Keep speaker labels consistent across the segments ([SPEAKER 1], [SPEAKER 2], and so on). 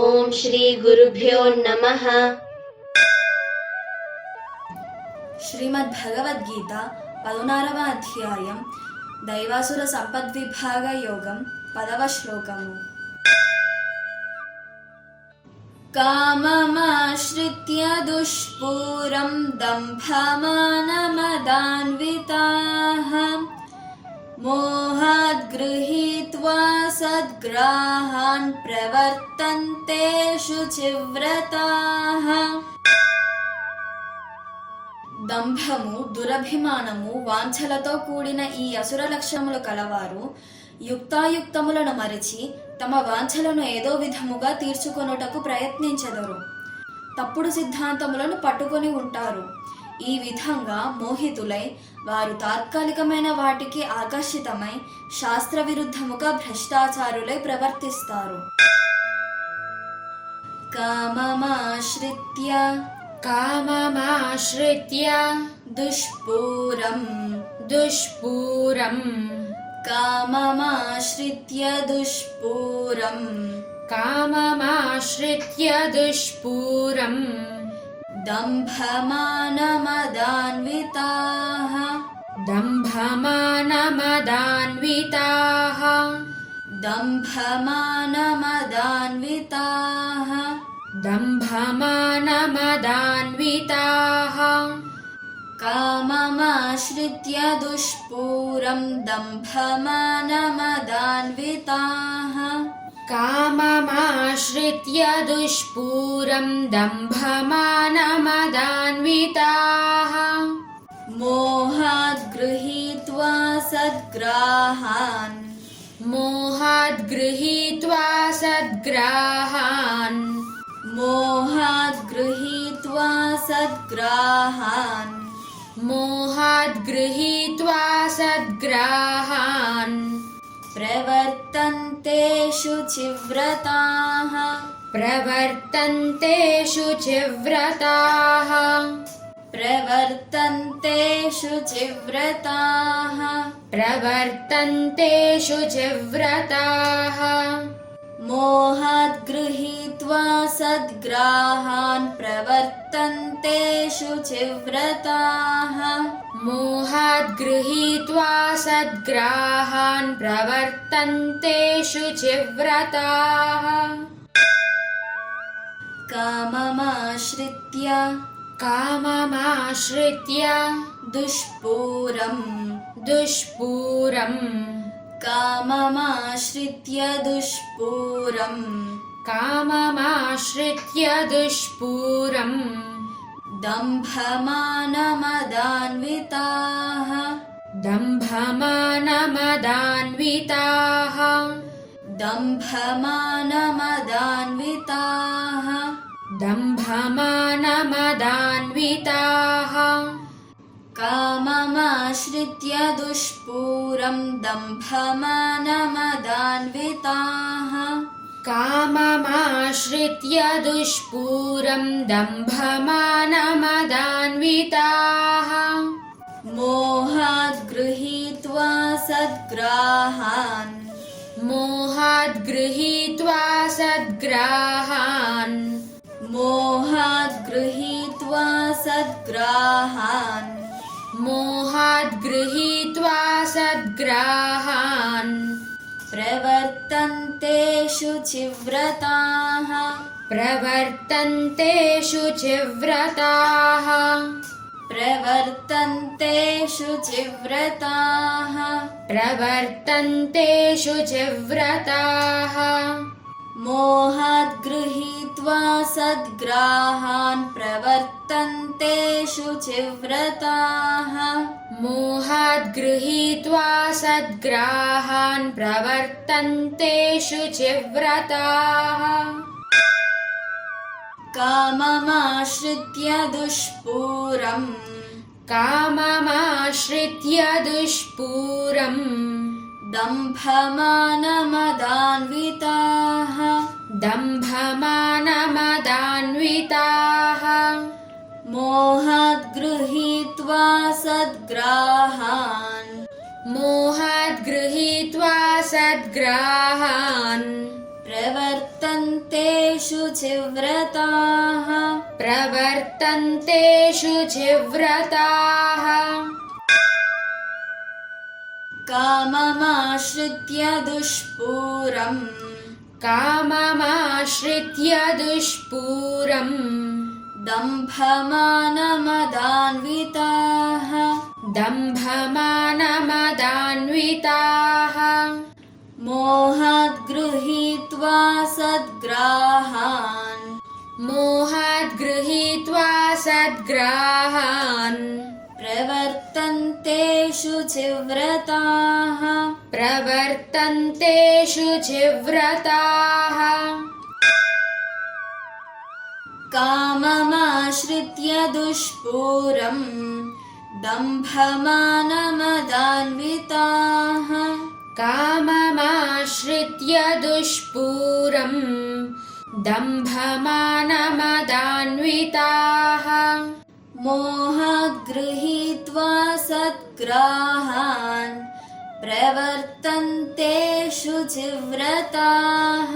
[SPEAKER 1] ओम श्री गुरुभ्यो नमः।
[SPEAKER 2] శ్రీమద్భగవద్గీత 16వ అధ్యాయం దైవాసుర సంపద్విభాగ యోగం 10వ శ్లోకము. కామమాశ్రిత్య దుష్పూరం దంభమానమదాన్వితాః మోహాద్ గృహీత్వా సద్గ్రాహాన్ ప్రవర్తంతే శుచివ్రతాః. దంభము, దురభిమానము, వాంఛలతో కూడిన ఈ అసుర లక్షణములు కలవారు యుక్తాయుక్తములను మరిచి తమ వాంఛలను ఏదో విధముగా తీర్చుకొనుటకు ప్రయత్నించెదరు. తప్పుడు సిద్ధాంతములను పట్టుకొని ఉంటారు. ఈ విధంగా మోహితులై వారు తాత్కాలికమైన వాటికి ఆకర్షితమై శాస్త్ర విరుద్ధముగా భ్రష్టాచారులై ప్రవర్తిస్తారు.
[SPEAKER 3] కామమాశ్రిత్య
[SPEAKER 2] దుష్పూరం కామమాశ్రిత్య దుష్పూరం దంభమానమదాన్వితాః కామమాశ్రిత్య దుష్పూరం
[SPEAKER 3] దంభమానమదాన్వితాః
[SPEAKER 2] మోహాద్ గృహీత్వా సద్గ్రాహాన్ ప్రవర్తంతే శుచివ్రతాః మోహాద్ గృహీత్వా సద్గ్రాహాన్ ప్రవర్తంతే శుచివ్రతాః. కామమాశ్రిత్య దుష్పూరం దంభమానమదాన్వితాః కామమాశ్రిత్య దుష్పూరం దంభమానమదాన్వితాః మోహాద్ గృహీత్వా సద్గ్రాహాన్ ప్రవర్తంతే శుచివ్రతాః మోహాద్ గృహీత్వా సద్గ్రాహాన్ ప్రవర్తంతే శుచివ్రతాః. కామమాశ్రిత్య దుష్పూరం దంభమానమదాన్వితాః మోహాద్ గృహీత్వా సద్గ్రాహాన్ ప్రవర్తంతే प्रवर्तन्ते शुचिव्रताः काममाश्रित्य दुष्पूरम् दम्भमानमदान्विताः मोहात् गृहीत्वा सद्ग्राहान् प्रवर्तन्ते शुचिव्रताः काममाश्रित्य दुष्पूरम् दम्भमानमदान्विताः मोहात् गृहीत्वा सद्ग्राहान् प्रवर्तन्ते शुचिव्रताः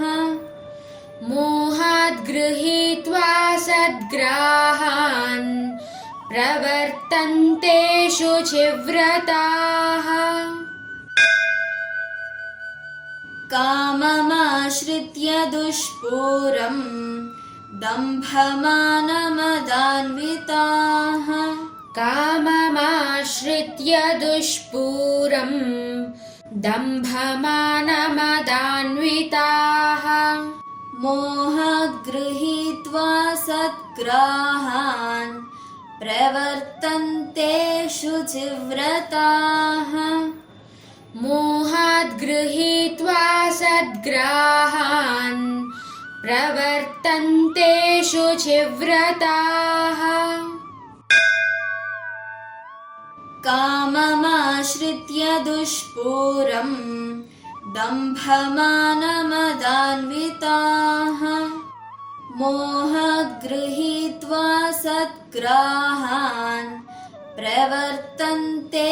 [SPEAKER 2] काममाश्रित्य दुष्पूरम् दम्भमानमदान्विताः मोहात् गृहीत्वा सद्ग्राहान् प्रवर्तन्ते शुचिव्रताः काममाश्रित्य दुष्पूरम् दम्भमानमदान्विताः मोहात् गृहीत्वा सद्ग्राहान् प्रवर्तन्ते शुचिव्रताः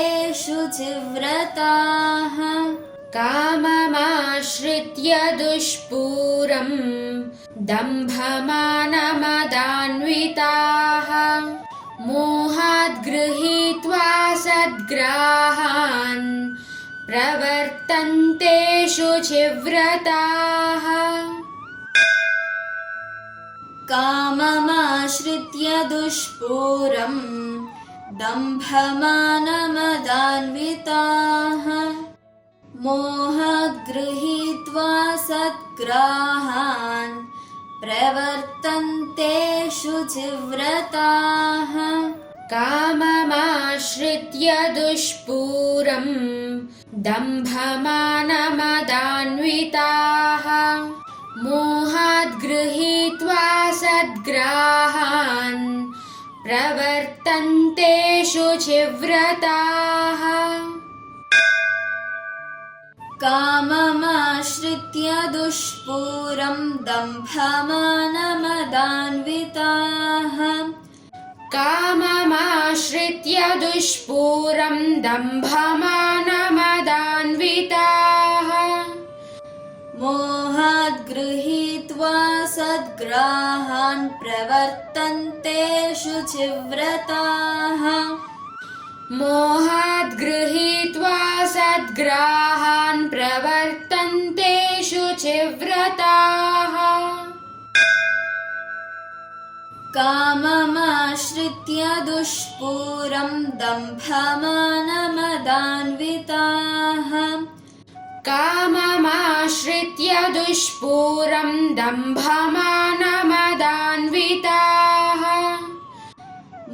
[SPEAKER 2] काममाश्रित्य दुष्पूरम् दम्भमानमदान्विताः मोहात् गृहीत्वा सद्ग्राहान् प्रवर्तन्ते शुचिव्रताः काममाश्रित्य दुष्पूरम् दम्भमानमदान्विताः मोहात् गृहीत्वा सद्ग्राहान् प्रवर्तन्ते शुचिव्रताः काममाश्रित्य दुष्पूरम् दम्भमानमदान्विताः मोहात् गृहीत्वा सद्ग्राहान् प्रवर्तन्ते शुचिव्रताः काममाश्रित्य दुष्पूरम् दम्भमानमदान्विताः मोहात् गृहीत्वा सद्ग्राहान् प्रवर्तन्ते शुचिव्रताः काममाश्रित्य दुष्पूरम् दम्भमानमदान्विताः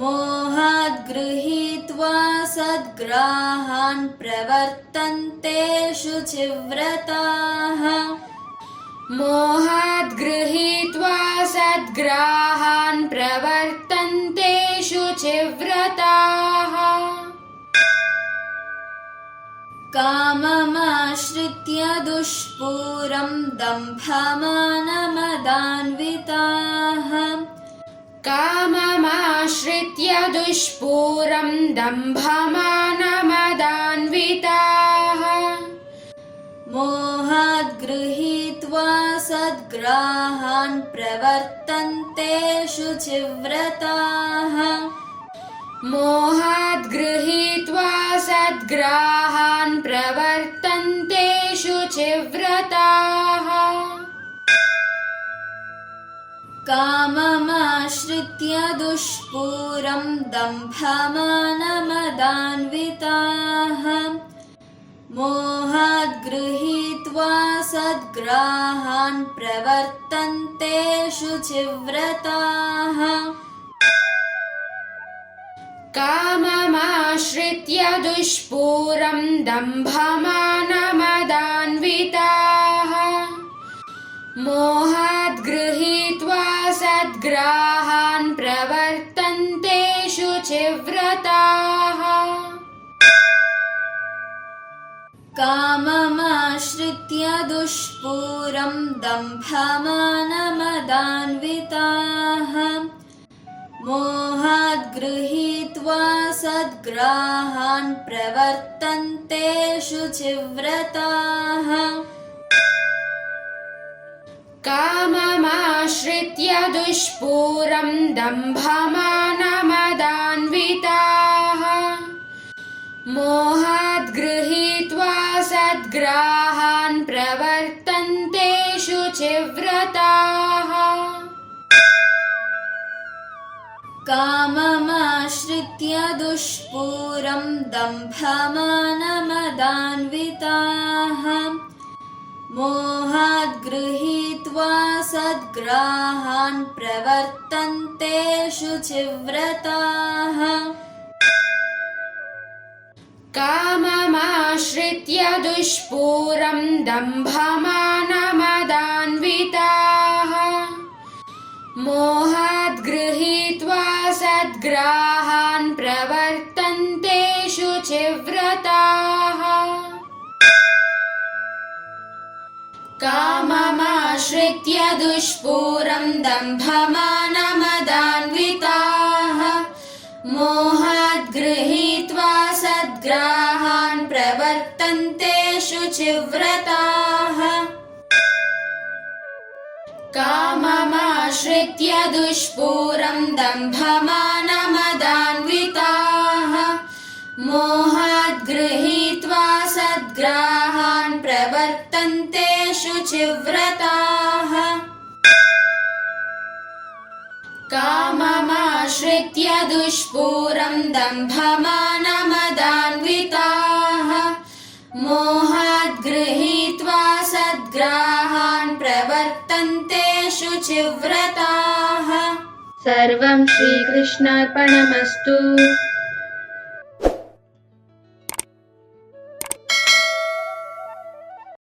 [SPEAKER 2] मोहात् गृहीत्वा सद्ग्राहान् प्रवर्तन्ते शुचिव्रताः काममाश्रित्य दुष्पूरम् दम्भमानमदान्विताः मोहात् गृहीत्वा सद्ग्राहान् सद्ग्राहान् प्रवर्तन्ते शुचिव्रताः
[SPEAKER 3] मोहाद् गृहीत्वा सद्ग्राहान् प्रवर्तन्ते शुचिव्रताः
[SPEAKER 2] काममाश्रित्य दुष्पूरं दम्भमानमदान्विताः मोहाद् गृहीत्वा सद्ग्राहान् प्रवर्तन्ते शुचिव्रताः
[SPEAKER 3] काममाश्रित्य दुष्पूरं दम्भमानमदान्विताः मोहाद् गृहीत्वा सद्ग्राहान् प्रवर्तन्ते शुचिव्रताः
[SPEAKER 2] काममाश्रित्य दुष्पूरं दम्भमानमदान्विताः मोहाद् गृहीत्वा सद्ग्राहान् प्रवर्तन्ते शुचिव्रताः
[SPEAKER 3] काममाश्रित्य दुष्पूरं दम्भमानमदान्विताः मोहाद् गृहीत्वा सद्ग्राहान् प्रवर्तन्ते शुचिव्रताः
[SPEAKER 2] काममाश्रित्य दुष्पूरं दम्भमानमदान्विताः मोहाद् गृहीत्वा सद्ग्राहान् प्रवर्तन्ते शुचिव्रताः
[SPEAKER 3] काममाश्रित्य दुष्पूरं दम्भमानमदान्विताः मोहाद् गृहीत्वा सद्ग्राहान् प्रवर्तन्ते शुचिव्रताः काममाश्रित्य दुष्पूरं दम्भमानमदान्विताः मोहाद् गृहीत्वा सद्ग्राहान् प्रवर्तन्ते शुचिव्रताः काममाश्रित्य दुष्पूरं दम्भमानमदान्विताः मोहाद् गृहीत्वा सद्ग्राहान् प्रवर्तन्ते शुचिव्रताः काममाश्रित्य दुष्पूरं दम्भमानमदान्विताः मोहाद् गृहीत्वा सद्ग्राहान् प्रवर्तन्ते शुचिव्रताः
[SPEAKER 1] सर्वं श्रीकृष्णार्पणमस्तु।